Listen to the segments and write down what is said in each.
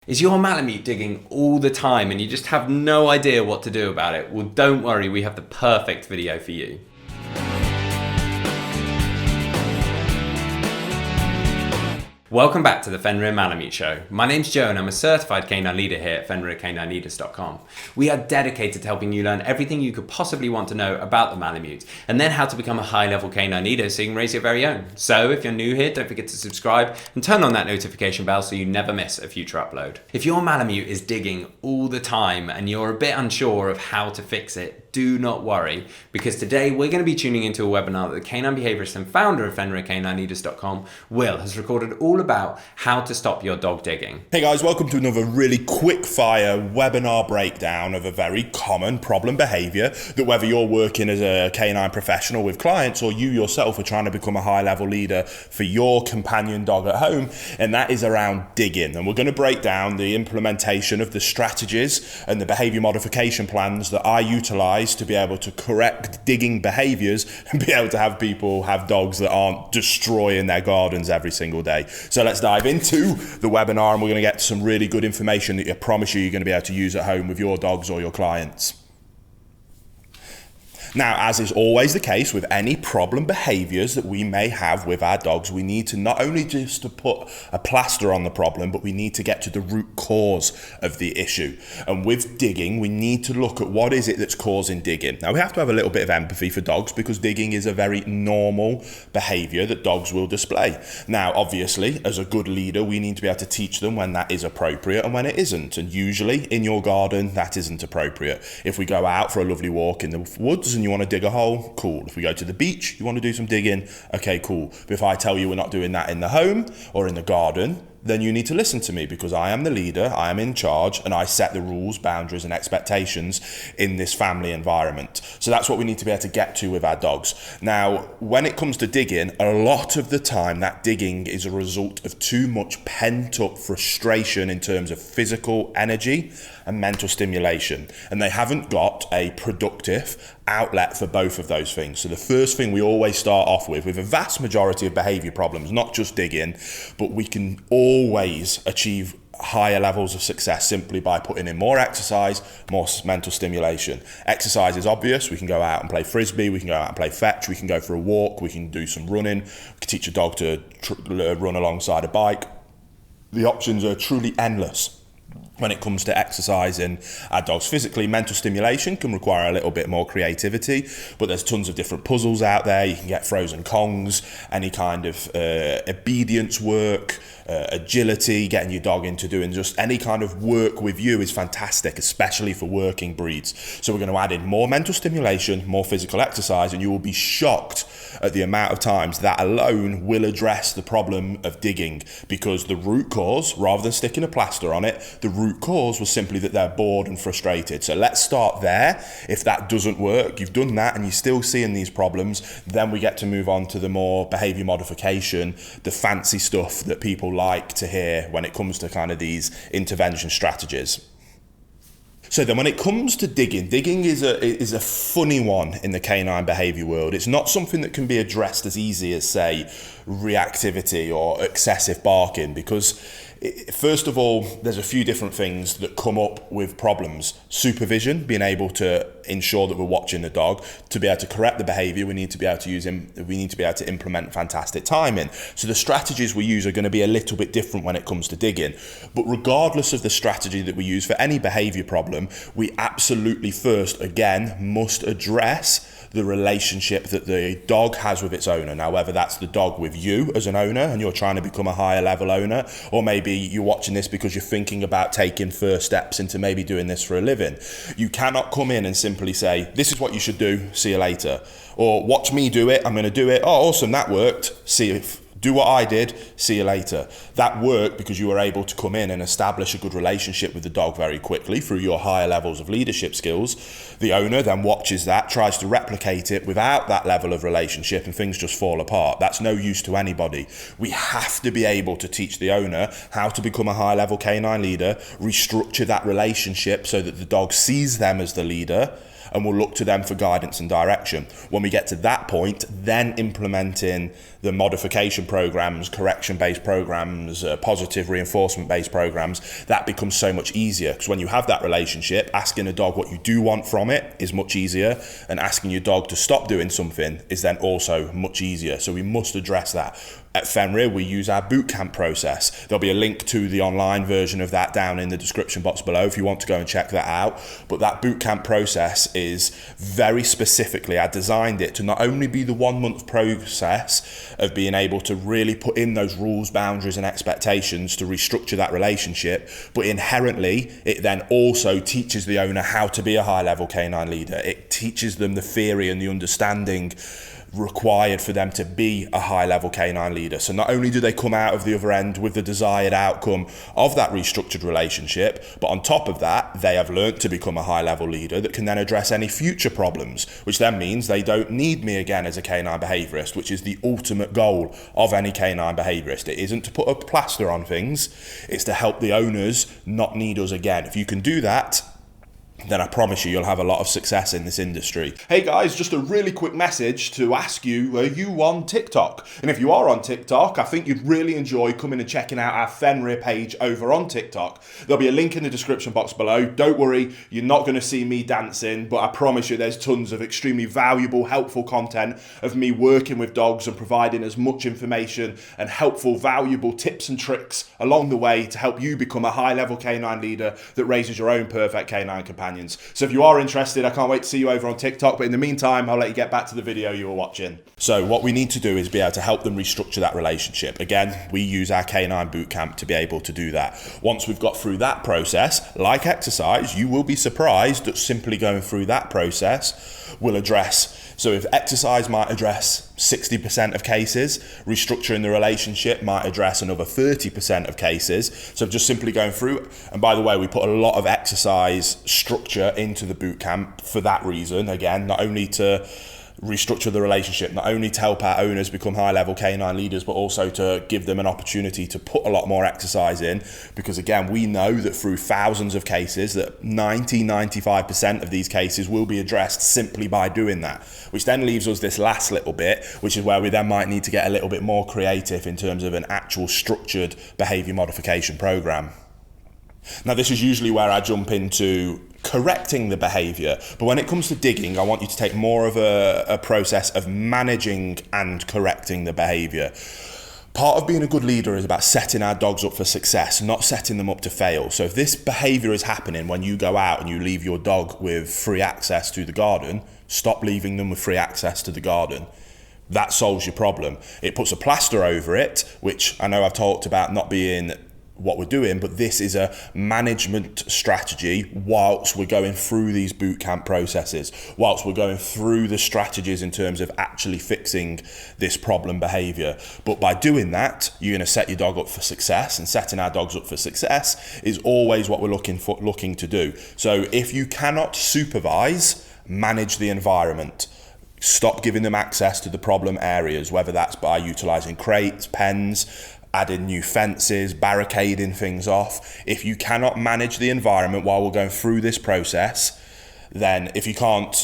Is your Malamute digging all the time and you just have no idea what to do about it? Well, don't worry, we have the perfect video for you. Welcome back to the Fenrir Malamute Show. My name's Joe and I'm a certified canine leader here at FenrirCanineLeaders.com. We are dedicated to helping you learn everything you could possibly want to know about the Malamute and then how to become a high-level canine leader so you can raise your very own. So if you're new here, don't forget to subscribe and turn on that notification bell so you never miss a future upload. If your Malamute is digging all the time and you're a bit unsure of how to fix it, do not worry, because today we're going to be tuning into a webinar that the canine behaviorist and founder of FenrirCanineLeaders.com, Will, has recorded all about how to stop your dog digging. Hey guys, welcome to another really quick fire webinar breakdown of a very common problem behavior that whether you're working as a canine professional with clients or you yourself are trying to become a high level leader for your companion dog at home, and that is around digging. And we're going to break down the implementation of the strategies and the behavior modification plans that I utilize to be able to correct digging behaviors and be able to have people have dogs that aren't destroying their gardens every single day. So let's dive into the webinar and we're going to get some really good information that I promise you're going to be able to use at home with your dogs or your clients. Now, as is always the case with any problem behaviors that we may have with our dogs, we need to not only just to put a plaster on the problem, but we need to get to the root cause of the issue. And with digging, we need to look at what is it that's causing digging. Now, we have to have a little bit of empathy for dogs because digging is a very normal behavior that dogs will display. Now, obviously, as a good leader, we need to be able to teach them when that is appropriate and when it isn't. And usually in your garden, that isn't appropriate. If we go out for a lovely walk in the woods and you want to dig a hole, cool. If we go to the beach, you want to do some digging, okay, cool. But if I tell you we're not doing that in the home or in the garden, then you need to listen to me because I am the leader, I am in charge, and I set the rules, boundaries, and expectations in this family environment. So that's what we need to be able to get to with our dogs. Now, when it comes to digging, a lot of the time that digging is a result of too much pent-up frustration in terms of physical energy and mental stimulation. And they haven't got a productive outlet for both of those things. So the first thing we always start off with a vast majority of behavior problems, not just digging, but we can always achieve higher levels of success simply by putting in more exercise, more mental stimulation. Exercise is obvious. We can go out and play frisbee, we can go out and play fetch, we can go for a walk, we can do some running, we can teach a dog to run alongside a bike. The options are truly endless. When it comes to exercising our dogs physically, mental stimulation can require a little bit more creativity, but there's tons of different puzzles out there. You can get frozen Kongs, any kind of obedience work, agility, getting your dog into doing just any kind of work with you is fantastic, especially for working breeds. So we're going to add in more mental stimulation, more physical exercise, and you will be shocked at the amount of times that alone will address the problem of digging, because the root cause, rather than sticking a plaster on it, the root cause was simply that they're bored and frustrated. So let's start there. If that doesn't work, you've done that and you're still seeing these problems, then we get to move on to the more behavior modification, the fancy stuff that people like to hear when it comes to kind of these intervention strategies. So then when it comes to digging is a funny one in the canine behavior world. It's not something that can be addressed as easy as, say, reactivity or excessive barking, because first of all, there's a few different things that come up with problems. Supervision, being able to ensure that we're watching the dog. To be able to correct the behavior, we need to be able to implement fantastic timing. So the strategies we use are going to be a little bit different when it comes to digging. But regardless of the strategy that we use for any behavior problem, we absolutely first, again, must address the relationship that the dog has with its owner. Now, whether that's the dog with you as an owner and you're trying to become a higher level owner, or maybe you're watching this because you're thinking about taking first steps into maybe doing this for a living. You cannot come in and simply say, this is what you should do, see you later. Or watch me do it, I'm going to do it. Oh, awesome, that worked. Do what I did, see you later. That worked because you were able to come in and establish a good relationship with the dog very quickly through your higher levels of leadership skills. The owner then watches that, tries to replicate it without that level of relationship, and things just fall apart. That's no use to anybody. We have to be able to teach the owner how to become a high level canine leader, restructure that relationship so that the dog sees them as the leader, and we'll look to them for guidance and direction. When we get to that point, then implementing the modification programs, correction-based programs, positive reinforcement-based programs, that becomes so much easier, because when you have that relationship, asking a dog what you do want from it is much easier, and asking your dog to stop doing something is then also much easier. So we must address that. At Fenrir, we use our boot camp process. There'll be a link to the online version of that down in the description box below if you want to go and check that out. But that boot camp process is very specifically, I designed it to not only be the 1 month process of being able to really put in those rules, boundaries and expectations to restructure that relationship, but inherently it then also teaches the owner how to be a high level canine leader. It teaches them the theory and the understanding required for them to be a high level canine leader. So not only do they come out of the other end with the desired outcome of that restructured relationship, but on top of that, they have learnt to become a high level leader that can then address any future problems, which then means they don't need me again as a canine behaviourist, which is the ultimate goal of any canine behaviourist. It isn't to put a plaster on things, it's to help the owners not need us again. If you can do that, then I promise you'll have a lot of success in this industry. Hey guys, just a really quick message to ask you, are you on TikTok? And if you are on TikTok, I think you'd really enjoy coming and checking out our Fenrir page over on TikTok. There'll be a link in the description box below. Don't worry, you're not going to see me dancing, but I promise you there's tons of extremely valuable, helpful content of me working with dogs and providing as much information and helpful, valuable tips and tricks along the way to help you become a high-level canine leader that raises your own perfect canine companion. So if you are interested, I can't wait to see you over on TikTok. But in the meantime, I'll let you get back to the video you were watching. So what we need to do is be able to help them restructure that relationship. Again, we use our Canine Bootcamp to be able to do that. Once we've got through that process, like exercise, you will be surprised that simply going through that process will address. So if exercise might address 60% of cases, restructuring the relationship might address another 30% of cases. So just simply going through, and by the way, we put a lot of exercise structure into the boot camp for that reason. Again, not only to restructure the relationship, not only to help our owners become high-level canine leaders, but also to give them an opportunity to put a lot more exercise in, because again, we know that through thousands of cases that 95% of these cases will be addressed simply by doing that, which then leaves us this last little bit, which is where we then might need to get a little bit more creative in terms of an actual structured behavior modification program. Now, this is usually where I jump into correcting the behavior, but when it comes to digging, I want you to take more of a process of managing and correcting the behavior. Part of being a good leader is about setting our dogs up for success, not setting them up to fail. So if this behavior is happening when you go out and you leave your dog with free access to the garden, stop leaving them with free access to the garden. That solves your problem. It puts a plaster over it, which I know I've talked about not being what we're doing, but this is a management strategy whilst we're going through these boot camp processes, whilst we're going through the strategies in terms of actually fixing this problem behavior. But by doing that, you're going to set your dog up for success, and setting our dogs up for success is always what we're looking to do. So if you cannot supervise, manage the environment. Stop giving them access to the problem areas, whether that's by utilizing crates, pens, adding new fences, barricading things off. If you cannot manage the environment while we're going through this process, then if you can't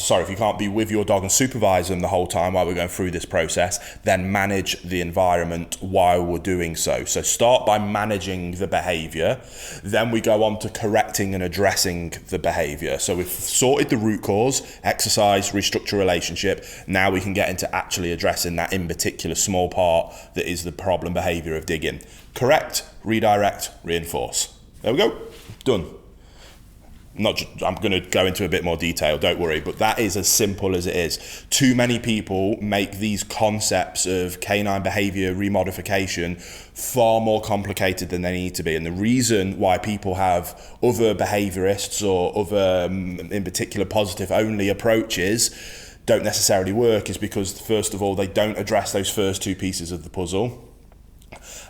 be with your dog and supervise them the whole time while we're going through this process, then manage the environment while we're doing so. So start by managing the behavior, then we go on to correcting and addressing the behavior. So we've sorted the root cause, exercise, restructure relationship. Now we can get into actually addressing that in particular small part that is the problem behavior of digging. Correct, redirect, reinforce. There we go, done. I'm going to go into a bit more detail, don't worry, but that is as simple as it is. Too many people make these concepts of canine behavior remodification far more complicated than they need to be. And the reason why people have other behaviorists or other, in particular, positive only approaches don't necessarily work is because, first of all, they don't address those first two pieces of the puzzle.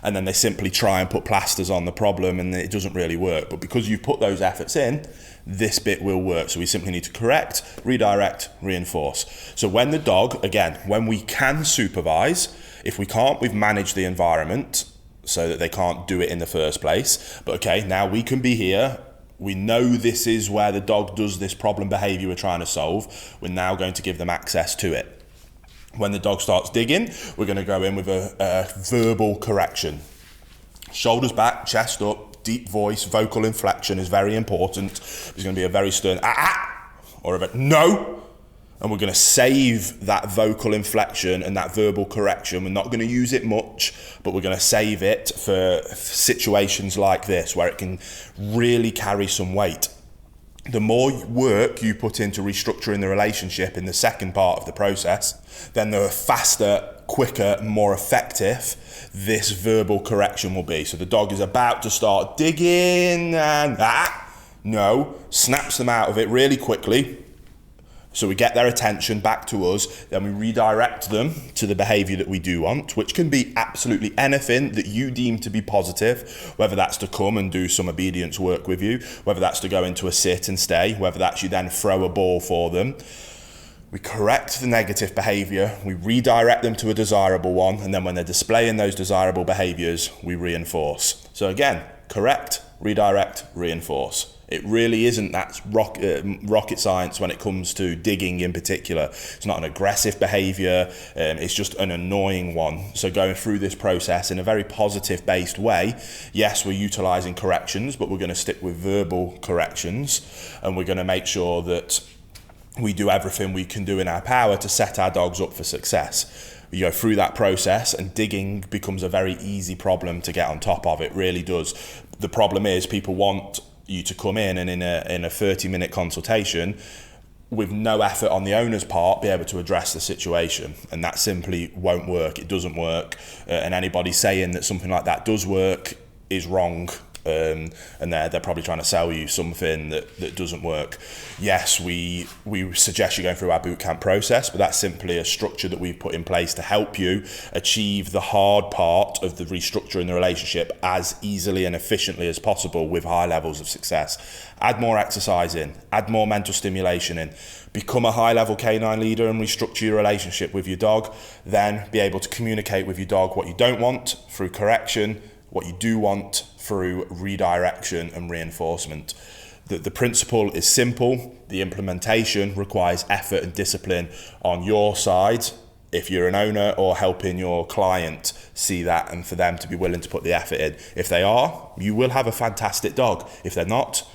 And then they simply try and put plasters on the problem and it doesn't really work. But because you've put those efforts in, this bit will work. So we simply need to correct, redirect, reinforce. So when the dog, again, when we can supervise, if we can't, we've managed the environment so that they can't do it in the first place. But okay, now we can be here We know this is where the dog does this problem behavior we're trying to solve. We're now going to give them access to it. When the dog starts digging, we're going to go in with a verbal correction. Shoulders back, chest up, deep voice, vocal inflection is very important. There's going to be a very stern or a no. And we're going to save that vocal inflection and that verbal correction. We're not going to use it much, but we're going to save it for situations like this where it can really carry some weight. The more work you put into restructuring the relationship in the second part of the process, then the faster, quicker, more effective this verbal correction will be. So the dog is about to start digging and no, snaps them out of it really quickly. So we get their attention back to us, then we redirect them to the behavior that we do want, which can be absolutely anything that you deem to be positive, whether that's to come and do some obedience work with you, whether that's to go into a sit and stay, whether that's you then throw a ball for them. We correct the negative behavior, we redirect them to a desirable one, and then when they're displaying those desirable behaviors, we reinforce. So again, correct, redirect, reinforce. It really isn't that rocket science when it comes to digging in particular. It's not an aggressive behavior, it's just an annoying one. So going through this process in a very positive based way, yes, we're utilising corrections, but we're going to stick with verbal corrections, and we're going to make sure that we do everything we can do in our power to set our dogs up for success. You go through that process and digging becomes a very easy problem to get on top of. It really does. The problem is people want you to come in and in a 30-minute consultation with no effort on the owner's part be able to address the situation, and that simply won't work. It doesn't work, and anybody saying that something like that does work is wrong. And they're probably trying to sell you something that doesn't work. Yes, we suggest you going through our bootcamp process, but that's simply a structure that we've put in place to help you achieve the hard part of the restructuring the relationship as easily and efficiently as possible with high levels of success. Add more exercise in, add more mental stimulation in, become a high-level canine leader and restructure your relationship with your dog, then be able to communicate with your dog what you don't want through correction, what you do want through redirection and reinforcement. The principle is simple. The implementation requires effort and discipline on your side if you're an owner or helping your client see that, and for them to be willing to put the effort in. If they are, you will have a fantastic dog. If they're not,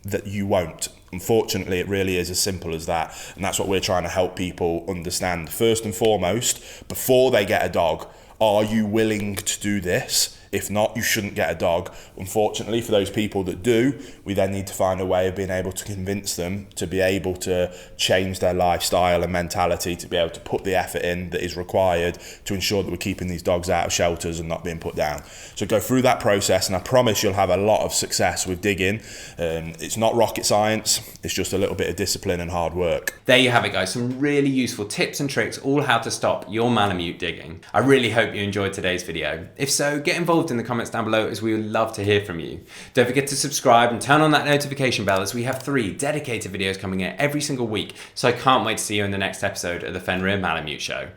that you won't. Unfortunately, it really is as simple as that, and that's what we're trying to help people understand. First and foremost, before they get a dog, are you willing to do this? If not, you shouldn't get a dog. Unfortunately, for those people that do, we then need to find a way of being able to convince them to be able to change their lifestyle and mentality, to be able to put the effort in that is required to ensure that we're keeping these dogs out of shelters and not being put down. So go through that process, and I promise you'll have a lot of success with digging. It's not rocket science, it's just a little bit of discipline and hard work. There you have it, guys. Some really useful tips and tricks, all how to stop your Malamute digging. I really hope you enjoyed today's video. If so, get involved in the comments down below, as we would love to hear from you. Don't forget to subscribe and turn on that notification bell, as we have 3 dedicated videos coming in every single week. So I can't wait to see you in the next episode of the Fenrir Malamute Show.